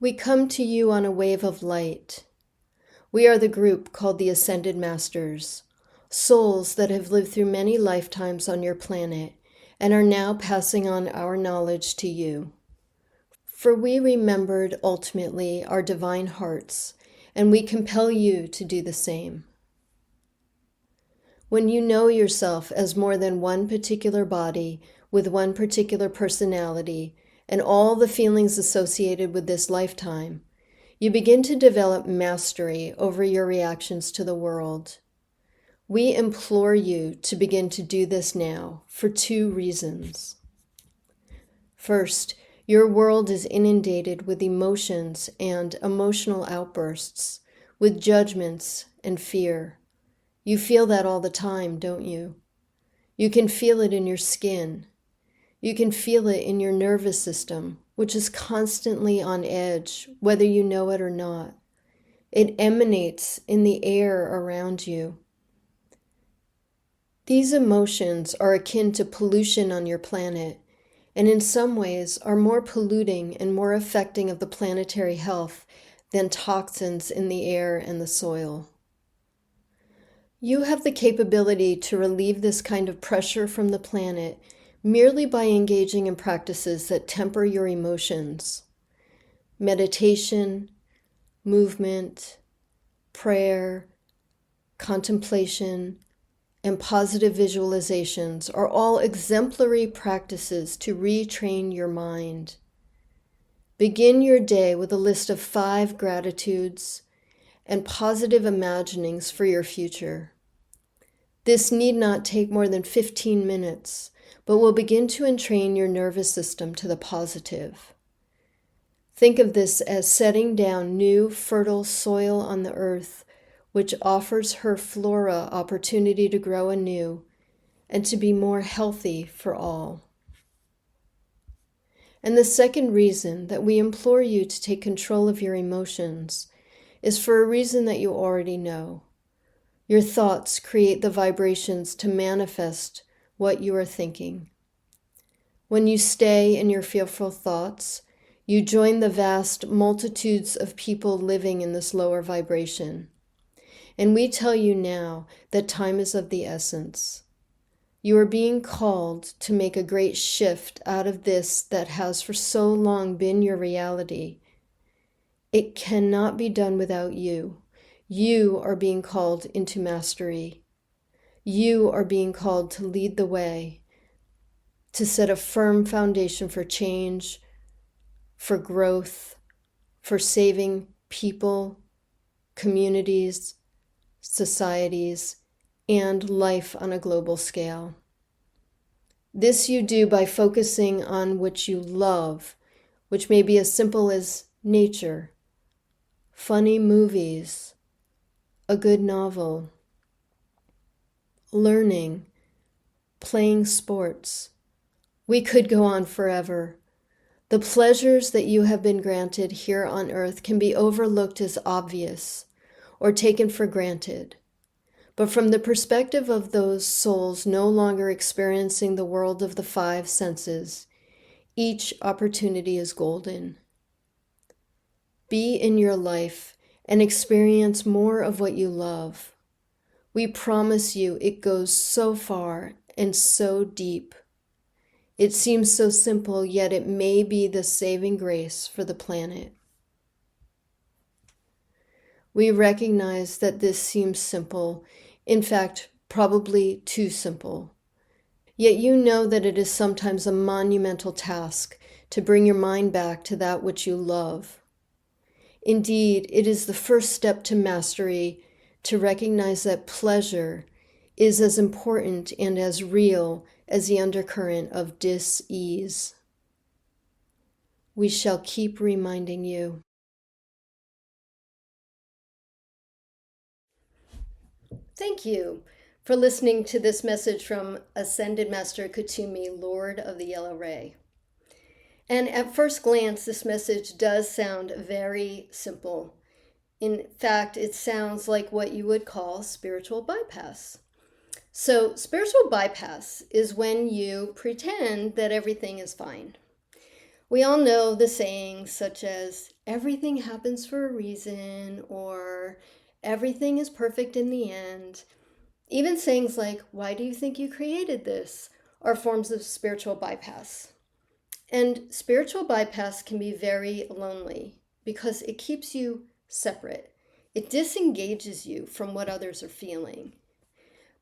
We come to you on a wave of light. We are the group called the Ascended Masters, souls that have lived through many lifetimes on your planet and are now passing on our knowledge to you. For we remembered ultimately our divine hearts, and we compel you to do the same. When you know yourself as more than one particular body with one particular personality and all the feelings associated with this lifetime, you begin to develop mastery over your reactions to the world. We implore you to begin to do this now for 2 reasons. First, your world is inundated with emotions and emotional outbursts, with judgments and fear. You feel that all the time, don't you? You can feel it in your skin. You can feel it in your nervous system, which is constantly on edge, whether you know it or not. It emanates in the air around you. These emotions are akin to pollution on your planet, and in some ways are more polluting and more affecting of the planetary health than toxins in the air and the soil. You have the capability to relieve this kind of pressure from the planet merely by engaging in practices that temper your emotions. Meditation, movement, prayer, contemplation, and positive visualizations are all exemplary practices to retrain your mind. Begin your day with a list of 5 gratitudes and positive imaginings for your future. This need not take more than 15 minutes, but will begin to entrain your nervous system to the positive. Think of this as setting down new, fertile soil on the earth, which offers her flora opportunity to grow anew and to be more healthy for all. And the second reason that we implore you to take control of your emotions is for a reason that you already know. Your thoughts create the vibrations to manifest what you are thinking. When you stay in your fearful thoughts, you join the vast multitudes of people living in this lower vibration. And we tell you now that time is of the essence. You are being called to make a great shift out of this that has for so long been your reality. It cannot be done without you. You are being called into mastery. You are being called to lead the way, to set a firm foundation for change, for growth, for saving people, communities, societies, and life on a global scale. This you do by focusing on what you love, which may be as simple as nature, funny movies, a good novel, learning, playing sports. We could go on forever. The pleasures that you have been granted here on earth can be overlooked as obvious or taken for granted. But from the perspective of those souls no longer experiencing the world of the 5 senses, each opportunity is golden. Be in your life and experience more of what you love. We promise you it goes so far and so deep. It seems so simple, yet it may be the saving grace for the planet. We recognize that this seems simple, in fact, probably too simple. Yet you know that it is sometimes a monumental task to bring your mind back to that which you love. Indeed, it is the first step to mastery to recognize that pleasure is as important and as real as the undercurrent of dis-ease. We shall keep reminding you. Thank you for listening to this message from Ascended Master Kuthumi, Lord of the Yellow Ray. And at first glance, this message does sound very simple. In fact, it sounds like what you would call spiritual bypass. So spiritual bypass is when you pretend that everything is fine. We all know the sayings such as, everything happens for a reason, or everything is perfect in the end. Even sayings like, why do you think you created this? Are forms of spiritual bypass. And spiritual bypass can be very lonely because it keeps you separate. It disengages you from what others are feeling.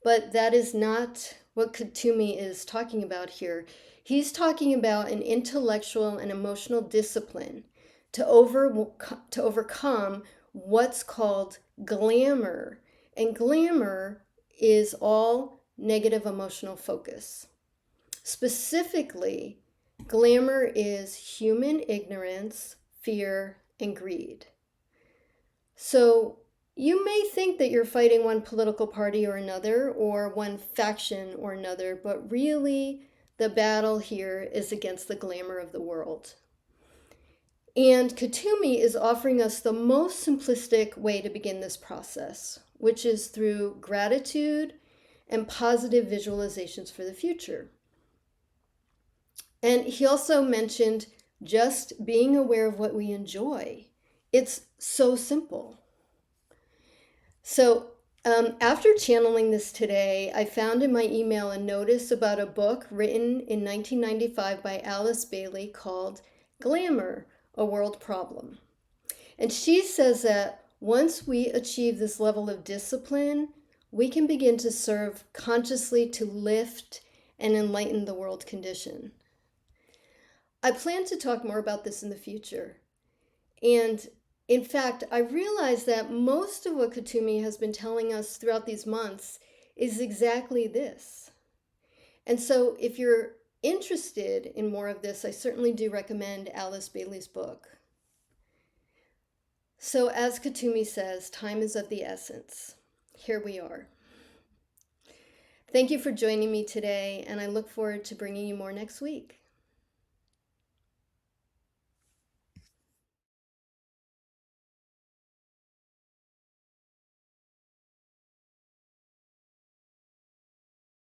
But that is not what Kuthumi is talking about here. He's talking about an intellectual and emotional discipline to overcome what's called glamour. And glamour is all negative emotional focus. Specifically, glamour is human ignorance, fear, and greed. So you may think that you're fighting one political party or another, or one faction or another, but really the battle here is against the glamour of the world. And Kuthumi is offering us the most simplistic way to begin this process, which is through gratitude and positive visualizations for the future. And he also mentioned just being aware of what we enjoy. It's so simple. So after channeling this today, I found in my email a notice about a book written in 1995 by Alice Bailey called Glamour, A World Problem. And she says that once we achieve this level of discipline, we can begin to serve consciously to lift and enlighten the world condition. I plan to talk more about this in the future. And in fact, I realize that most of what Kuthumi has been telling us throughout these months is exactly this. And so if you're interested in more of this, I certainly do recommend Alice Bailey's book. So as Kuthumi says, time is of the essence. Here we are. Thank you for joining me today, and I look forward to bringing you more next week.